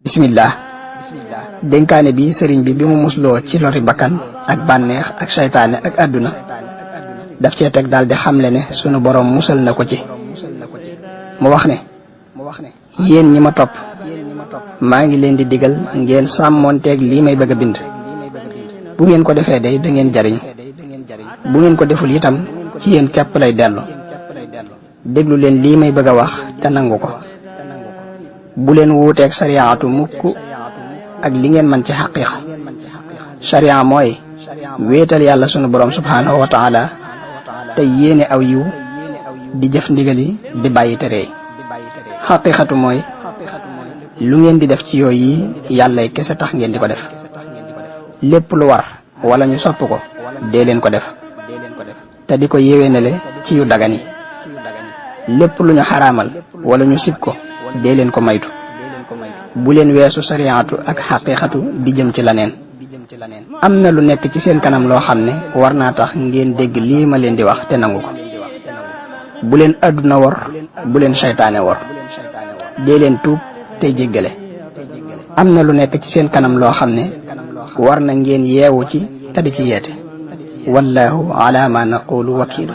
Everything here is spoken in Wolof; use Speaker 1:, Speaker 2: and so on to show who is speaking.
Speaker 1: bismillah dénkaane bi sëriñ bi mu musloo ci lori bakkan ak bànneex ak saytaane ak àdduna daf cee teg daal di xamle ne sunu borom musal na ko ci mu wax ne yéen ñi ma topp maa ngi leen di digal ngeen sàmmoonteeg lii may bëgg a bind bu ngeen ko defee day da ngeen jariñ bu ngeen ko deful itam ci yéen képp lay dellu déglu leen lii may bëgg a wax te nangu ko bu leen wuuteeg sariyaatu mukk ak li ngeen man ci xaqiiqa sariya mooy wéetal yàlla sunu borom subhaanahu wa taala te yéene aw yiw di jëf ndigal yi di bàyyi tere yi xaqiiqatu mooy lu ngeen di def ci yooyu yi yàllay kese tax ngeen di ko def lépp lu war wala ñu sopp ko dee leen ko def te di ko yéwénale ci yu dagan yi lépp lu ñu xaraamal wala ñu sib ko dee leen ko maytu bu leen weesu sariyaatu ak xaqiiqatu di jëm ci laneen am na lu nekk ci seen kanam loo xam ne war naa tax ngeen dégg lii ma leen di wax te nangu ko bu leen àdduna wor bu leen saytaane wor dee leen tuub tey jéggale am na lu nekk ci seen kanam loo xam ne war na ngeen yeewu ci te di ci yeete wallahu ala ma naqulu wakiilu